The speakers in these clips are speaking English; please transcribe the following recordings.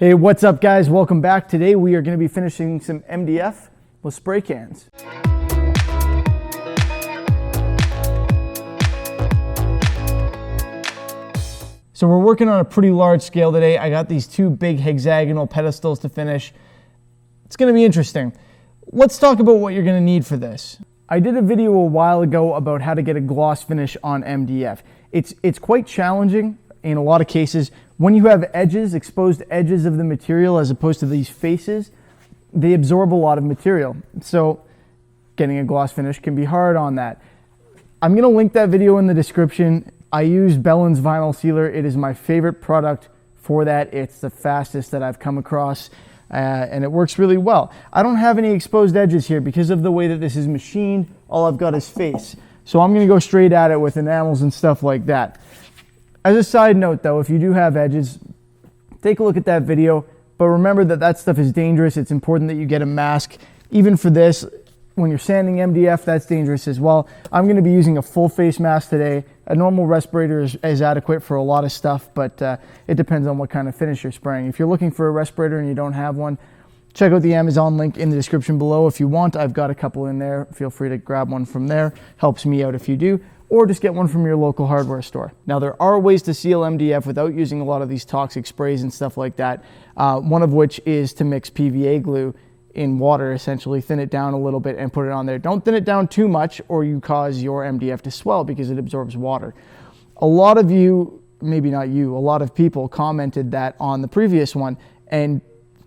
Hey, what's up guys? Welcome back. Today we are going to be finishing some MDF with spray cans. So we're working on a pretty large scale today. I got these two big hexagonal pedestals to finish. It's going to be interesting. Let's talk about what you're going to need for this. I did a video a while ago about how to get a gloss finish on MDF. It's quite challenging in a lot of cases. When you have edges, exposed edges of the material as opposed to these faces, they absorb a lot of material. So getting a gloss finish can be hard on that. I'm going to link that video in the description. I use Bellin's vinyl sealer. It is my favorite product for that. It's the fastest that I've come across and it works really well. I don't have any exposed edges here because of the way that this is machined. All I've got is face. So I'm going to go straight at it with enamels and stuff like that. As a side note though, if you do have edges, take a look at that video, but remember that that stuff is dangerous. It's important that you get a mask. Even for this, when you're sanding MDF, that's dangerous as well. I'm going to be using a full face mask today. A normal respirator is adequate for a lot of stuff, but it depends on what kind of finish you're spraying. If you're looking for a respirator and you don't have one, check out the Amazon link in the description below. If you want, I've got a couple in there. Feel free to grab one from there. Helps me out if you do. Or just get one from your local hardware store. Now there are ways to seal MDF without using a lot of these toxic sprays and stuff like that. One of which is to mix PVA glue in water, essentially thin it down a little bit and put it on there. Don't thin it down too much or you cause your MDF to swell because it absorbs water. A lot of you, maybe not you, a lot of people commented that on the previous one, and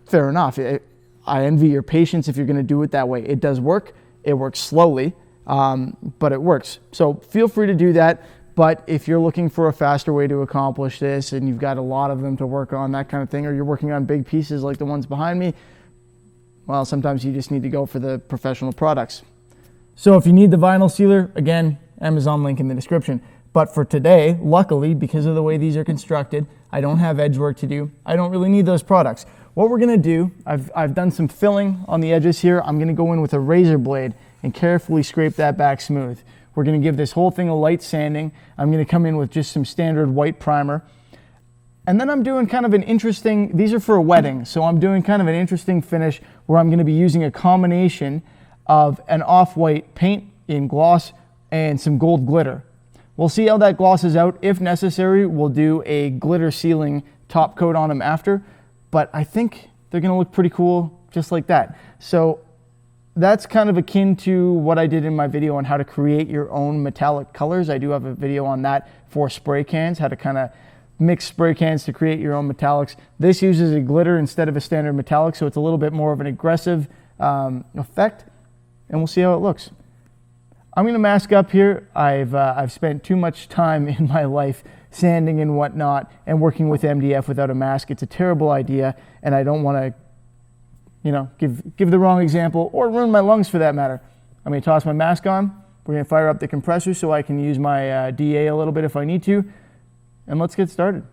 fair enough. I envy your patience if you're gonna do it that way. It does work, it works slowly. But it works. So feel free to do that. But if you're looking for a faster way to accomplish this and you've got a lot of them to work on, that kind of thing, or you're working on big pieces like the ones behind me, well, sometimes you just need to go for the professional products. So if you need the vinyl sealer, again, Amazon link in the description. But for today, luckily, because of the way these are constructed, I don't have edge work to do. I don't really need those products. What we're gonna do, I've done some filling on the edges here. I'm gonna go in with a razor blade and carefully scrape that back smooth. We're gonna give this whole thing a light sanding. I'm gonna come in with just some standard white primer. And then I'm doing kind of an interesting, these are for a wedding, so I'm doing kind of an interesting finish where I'm gonna be using a combination of an off-white paint in gloss and some gold glitter. We'll see how that glosses out. If necessary, we'll do a glitter sealing top coat on them after, but I think they're gonna look pretty cool just like that. So that's kind of akin to what I did in my video on how to create your own metallic colors. I do have a video on that for spray cans, how to kind of mix spray cans to create your own metallics. This uses a glitter instead of a standard metallic, so it's a little bit more of an aggressive effect, and we'll see how it looks. I'm gonna mask up here. I've spent too much time in my life sanding and whatnot and working with MDF without a mask. It's a terrible idea, and I don't wanna give the wrong example or ruin my lungs for that matter. I'm gonna toss my mask on. We're gonna fire up the compressor so I can use my DA a little bit if I need to. And let's get started.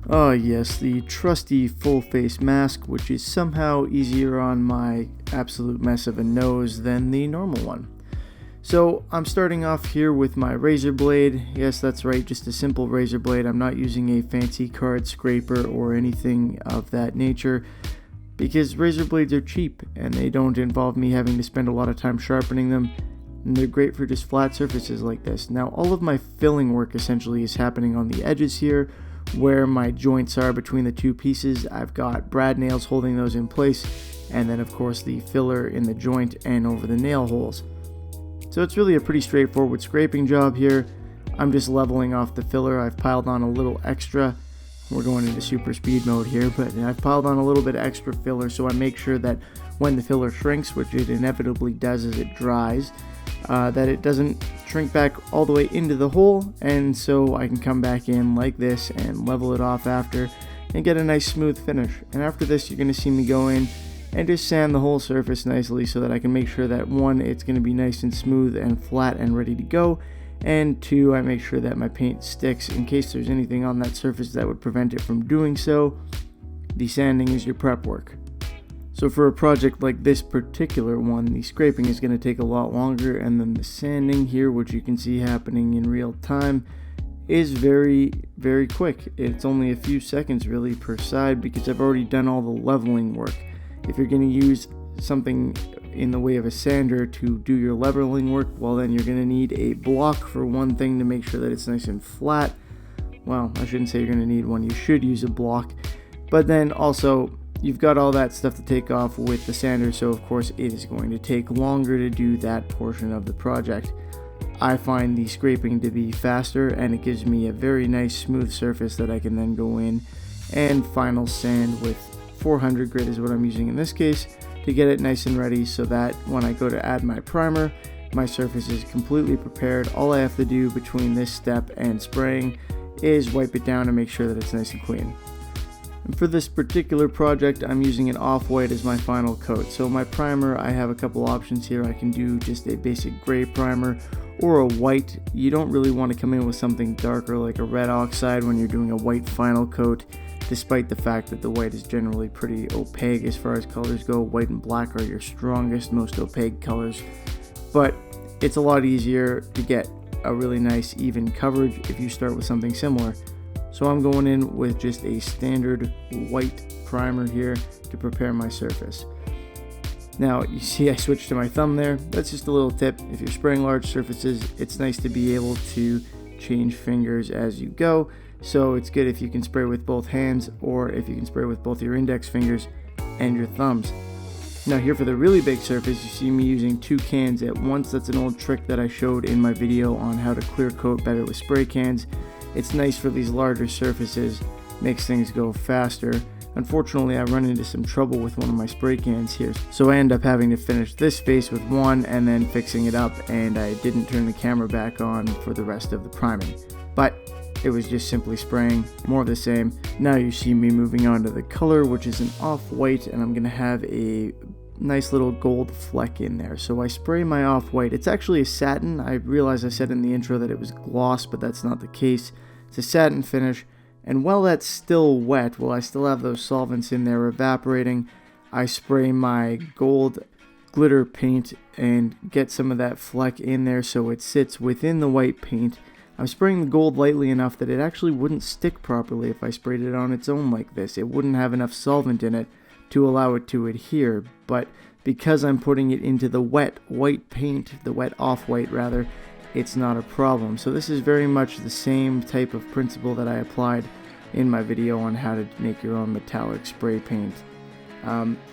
Oh yes, the trusty full face mask, which is somehow easier on my absolute mess of a nose than the normal one. So I'm starting off here with my razor blade. Yes, that's right, just a simple razor blade. I'm not using a fancy card scraper or anything of that nature because razor blades are cheap and they don't involve me having to spend a lot of time sharpening them. And they're great for just flat surfaces like this. Now all of my filling work essentially is happening on the edges here, where my joints are between the two pieces. I've got brad nails holding those in place, and then of course the filler in the joint and over the nail holes. So it's really a pretty straightforward scraping job here. I'm just leveling off the filler. I've piled on a little extra. We're going into super speed mode here, but I've piled on a little bit of extra filler so I make sure that when the filler shrinks, which it inevitably does as it dries, that it doesn't shrink back all the way into the hole, and so I can come back in like this and level it off after and get a nice smooth finish. And after this, you're going to see me go in and just sand the whole surface nicely so that I can make sure that one, it's going to be nice and smooth and flat and ready to go, and two, I make sure that my paint sticks in case there's anything on that surface that would prevent it from doing so. The sanding is your prep work. So for a project like this particular one, the scraping is going to take a lot longer, and then the sanding here, which you can see happening in real time, is very quick. It's only a few seconds really per side because I've already done all the leveling work. If you're going to use something in the way of a sander to do your leveling work, well then you're going to need a block for one thing to make sure that it's nice and flat. Well, I shouldn't say you're going to need one, you should use a block, but then also you've got all that stuff to take off with the sander, so of course it is going to take longer to do that portion of the project. I find the scraping to be faster, and it gives me a very nice smooth surface that I can then go in and final sand with 400 grit is what I'm using in this case to get it nice and ready, so that when I go to add my primer, my surface is completely prepared. All I have to do between this step and spraying is wipe it down and make sure that it's nice and clean. And for this particular project, I'm using an off-white as my final coat. So my primer, I have a couple options here. I can do just a basic gray primer or a white. You don't really want to come in with something darker like a red oxide when you're doing a white final coat, despite the fact that the white is generally pretty opaque as far as colors go. White and black are your strongest, most opaque colors, but it's a lot easier to get a really nice even coverage if you start with something similar. So I'm going in with just a standard white primer here to prepare my surface. Now you see I switched to my thumb there. That's just a little tip. If you're spraying large surfaces, it's nice to be able to change fingers as you go. So it's good if you can spray with both hands, or if you can spray with both your index fingers and your thumbs. Now here for the really big surface, you see me using 2 cans at once. That's an old trick that I showed in my video on how to clear coat better with spray cans. It's nice for these larger surfaces, makes things go faster. Unfortunately, I run into some trouble with one of my spray cans here, so I end up having to finish this face with one and then fixing it up, and I didn't turn the camera back on for the rest of the priming. But it was just simply spraying, more of the same. Now you see me moving on to the color, which is an off-white, and I'm going to have a nice little gold fleck in there. So I spray my off-white. It's actually a satin. I realized I said in the intro that it was gloss, but that's not the case. It's a satin finish, and while that's still wet, while I still have those solvents in there evaporating, I spray my gold glitter paint and get some of that fleck in there so it sits within the white paint. I'm spraying the gold lightly enough that it actually wouldn't stick properly if I sprayed it on its own like this. It wouldn't have enough solvent in it to allow it to adhere, but because I'm putting it into the wet white paint, the wet off-white rather, it's not a problem. So this is very much the same type of principle that I applied in my video on how to make your own metallic spray paint.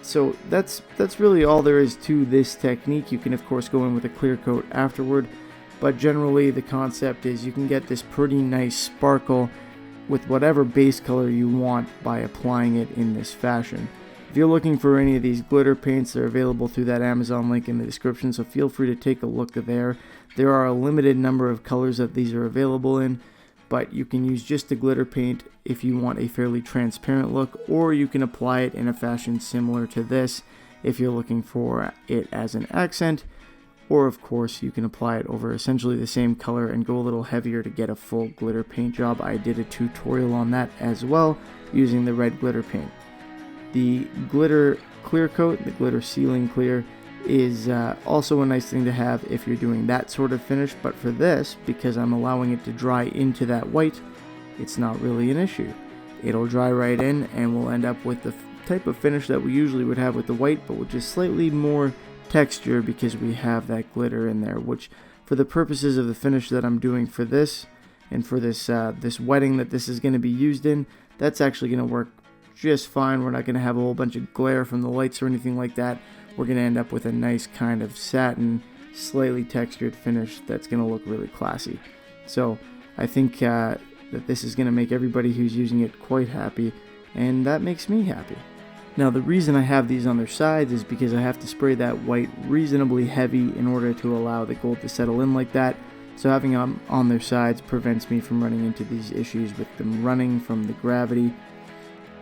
So that's really all there is to this technique. You can of course go in with a clear coat afterward, but generally the concept is you can get this pretty nice sparkle with whatever base color you want by applying it in this fashion. If you're looking for any of these glitter paints, they're available through that Amazon link in the description, so feel free to take a look there. There are a limited number of colors that these are available in, but you can use just the glitter paint if you want a fairly transparent look, or you can apply it in a fashion similar to this if you're looking for it as an accent, or of course you can apply it over essentially the same color and go a little heavier to get a full glitter paint job. I did a tutorial on that as well using the red glitter paint. The glitter clear coat, the glitter sealing clear, is also a nice thing to have if you're doing that sort of finish, but for this, because I'm allowing it to dry into that white, it's not really an issue. It'll dry right in and we'll end up with the type of finish that we usually would have with the white, but with just slightly more texture because we have that glitter in there, which for the purposes of the finish that I'm doing for this and for this this wetting that this is going to be used in, that's actually going to work just fine. We're not going to have a whole bunch of glare from the lights or anything like that. We're going to end up with a nice kind of satin, slightly textured finish that's going to look really classy. So I think that this is going to make everybody who's using it quite happy, and that makes me happy. Now the reason I have these on their sides is because I have to spray that white reasonably heavy in order to allow the gold to settle in like that. So having them on their sides prevents me from running into these issues with them running from the gravity.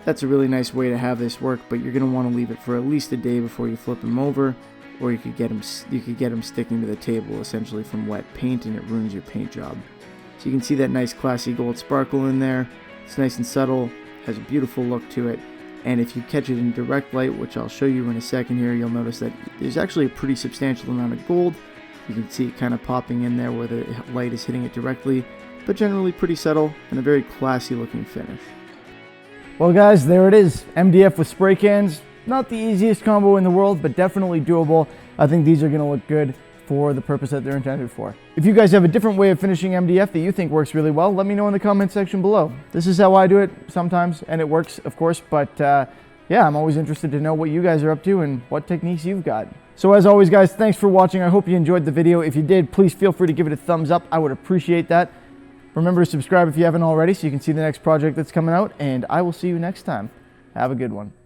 That's a really nice way to have this work, but you're going to want to leave it for at least a day before you flip them over, or you could get them sticking to the table essentially from wet paint, and it ruins your paint job. So you can see that nice classy gold sparkle in there. It's nice and subtle, has a beautiful look to it, And if you catch it in direct light, which I'll show you in a second here, you'll notice that there's actually a pretty substantial amount of gold. You can see it kind of popping in there where the light is hitting it directly, but generally pretty subtle and a very classy looking finish. Well guys, there it is. MDF with spray cans. Not the easiest combo in the world, but definitely doable. I think these are going to look good for the purpose that they're intended for. If you guys have a different way of finishing MDF that you think works really well, let me know in the comment section below. This is how I do it sometimes, and it works, of course, but yeah, I'm always interested to know what you guys are up to and what techniques you've got. So as always, guys, thanks for watching. I hope you enjoyed the video. If you did, please feel free to give it a thumbs up. I would appreciate that. Remember to subscribe if you haven't already so you can see the next project that's coming out, and I will see you next time. Have a good one.